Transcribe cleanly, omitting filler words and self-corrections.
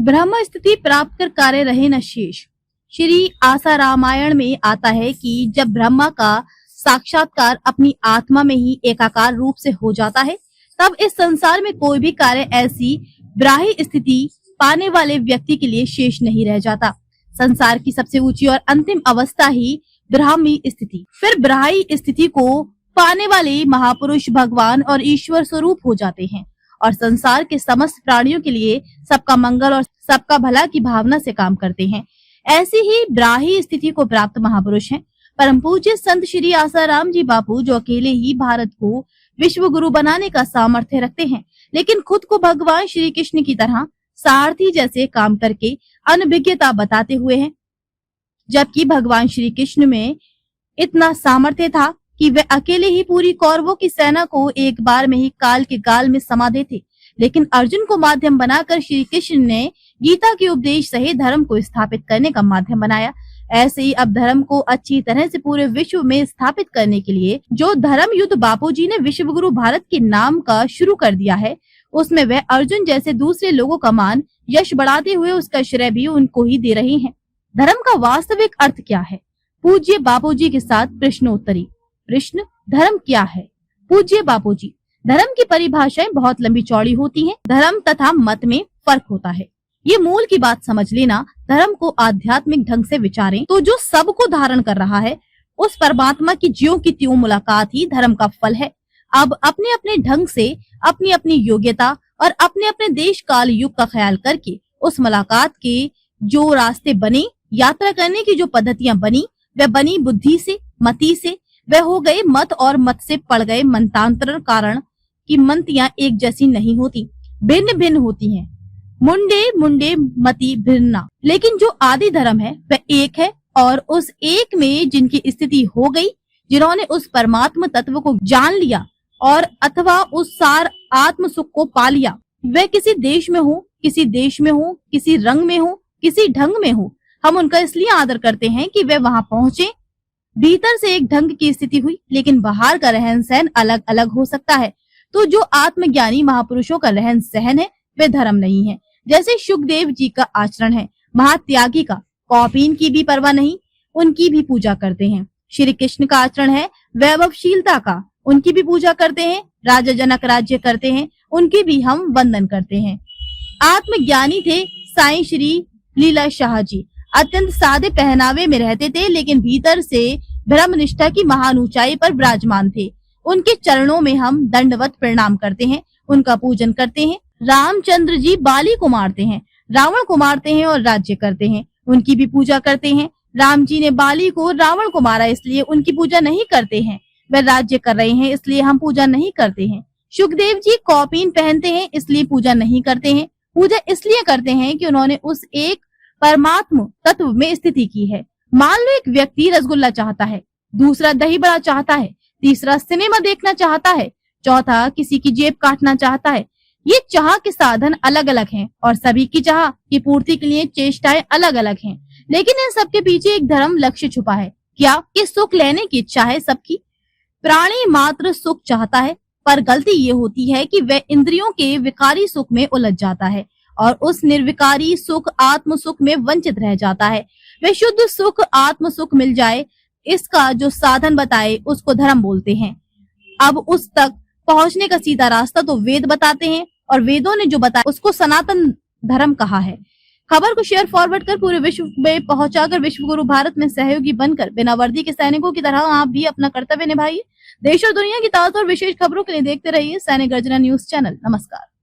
ब्रह्म स्थिति प्राप्त कर कार्य रहे न शेष। श्री आसा रामायण में आता है कि जब ब्रह्मा का साक्षात्कार अपनी आत्मा में ही एकाकार रूप से हो जाता है, तब इस संसार में कोई भी कार्य ऐसी ब्राह्य स्थिति पाने वाले व्यक्ति के लिए शेष नहीं रह जाता। संसार की सबसे ऊंची और अंतिम अवस्था ही ब्राह्मी स्थिति। फिर ब्राह्मी स्थिति को पाने वाले महापुरुष भगवान और ईश्वर स्वरूप हो जाते हैं और संसार के समस्त प्राणियों के लिए सबका मंगल और सबका भला की भावना से काम करते हैं। ऐसी ही ब्राह्मी स्थिति को प्राप्त महापुरुष हैं परम पूज्य संत श्री आसाराम जी बापू, जो अकेले ही भारत को विश्व गुरु बनाने का सामर्थ्य रखते हैं, लेकिन खुद को भगवान श्री कृष्ण की तरह सारथी जैसे काम करके अनभिज्ञता बताते हुए हैं। जबकि भगवान श्री कृष्ण में इतना सामर्थ्य था कि वे अकेले ही पूरी कौरवों की सेना को एक बार में ही काल के गाल में समा देते, लेकिन अर्जुन को माध्यम बनाकर श्री कृष्ण ने गीता के उपदेश सहित धर्म को स्थापित करने का माध्यम बनाया। ऐसे ही अब धर्म को अच्छी तरह से पूरे विश्व में स्थापित करने के लिए जो धर्म युद्ध बापूजी ने विश्व गुरु भारत के नाम का शुरू कर दिया है, उसमें वे अर्जुन जैसे दूसरे लोगों का मान यश बढ़ाते हुए उसका श्रेय भी उनको ही दे रहे हैं। धर्म का वास्तविक अर्थ क्या है? पूज्य बापूजी के साथ प्रश्नोत्तरी। प्रश्न, धर्म क्या है? पूज्य बापूजी, धर्म की परिभाषाएं बहुत लंबी चौड़ी होती हैं। धर्म तथा मत में फर्क होता है। ये मूल की बात समझ लेना। धर्म को आध्यात्मिक ढंग से विचारें तो जो सबको धारण कर रहा है उस परमात्मा की ज्यों की त्यों मुलाकात ही धर्म का फल है। अब अपने अपने ढंग से अपनी अपनी योग्यता और अपने अपने देश काल युग का ख्याल करके उस मुलाकात के जो रास्ते बने, यात्रा करने की जो पद्धतियां बनी, वह बनी बुद्धि से, मति से। वह हो गए मत और मत से पड़ गए मंतांतर, कारण की मंतियां एक जैसी नहीं होती, भिन्न भिन्न होती हैं। मुंडे मुंडे मति भिन्ना, लेकिन जो आदि धर्म है वह एक है और उस एक में जिनकी स्थिति हो गई, जिन्होंने उस परमात्मा तत्व को जान लिया और अथवा उस सार आत्म सुख को पा लिया, वह किसी देश में हो, किसी देश में हो, किसी रंग में हो, किसी ढंग में हो, हम उनका इसलिए आदर करते हैं कि वे वहां पहुंचे। भीतर से एक ढंग की स्थिति हुई, लेकिन बाहर का रहन सहन अलग अलग हो सकता है। तो जो आत्मज्ञानी महापुरुषों का रहन सहन है वे धर्म नहीं है। जैसे सुखदेव जी का आचरण है, महात्यागी का, कौपीन की भी परवाह नहीं, उनकी भी पूजा करते हैं। श्री कृष्ण का आचरण है वैभवशीलता का, उनकी भी पूजा करते हैं। राजा जनक राज्य करते हैं, उनकी भी हम वंदन करते हैं। आत्मज्ञानी थे साईं श्री लीला शाह जी। अत्यंत सादे पहनावे में रहते थे, लेकिन भीतर से ब्रह्म निष्ठा की महान ऊंचाई पर विराजमान थे। उनके चरणों में हम दंडवत प्रणाम करते हैं, उनका पूजन करते हैं। रामचंद्र जी बाली को मारते हैं, रावण को मारते हैं और राज्य करते हैं, उनकी भी पूजा करते हैं। राम जी ने बाली को, रावण को मारा, इसलिए उनकी पूजा नहीं करते हैं। वे राज्य कर रहे हैं, इसलिए हम पूजा नहीं करते हैं। सुखदेव जी कौपीन पहनते हैं, इसलिए पूजा नहीं करते हैं। पूजा इसलिए करते हैं कि उन्होंने उस एक परमात्मा तत्व में स्थिति की है। मान लो एक व्यक्ति रसगुल्ला चाहता है, दूसरा दही बड़ा चाहता है, तीसरा सिनेमा देखना चाहता है, चौथा किसी की जेब काटना चाहता है। ये चाह के साधन अलग अलग हैं और सभी की चाह की पूर्ति के लिए चेष्टाएं अलग अलग हैं, लेकिन इन सबके पीछे एक धर्म लक्ष्य छुपा है। क्या? कि सुख लेने की इच्छा है सबकी। प्राणी मात्र सुख चाहता है, पर गलती ये होती है कि वह इंद्रियों के विकारी सुख में उलझ जाता है और उस निर्विकारी सुख आत्म सुख में वंचित रह जाता है। वह शुद्ध सुख आत्म सुख मिल जाए, इसका जो साधन बताए उसको धर्म बोलते हैं। अब उस तक पहुंचने का सीधा रास्ता तो वेद बताते हैं और वेदों ने जो बताया उसको सनातन धर्म कहा है। खबर को शेयर फॉरवर्ड कर पूरे विश्व में पहुंचाकर विश्व गुरु भारत में सहयोगी बनकर बिना वर्दी के सैनिकों की तरह आप भी अपना कर्तव्य निभाइए। देश और दुनिया की ताजा और विशेष खबरों के लिए देखते रहिए सैनिक गर्जना न्यूज चैनल। नमस्कार।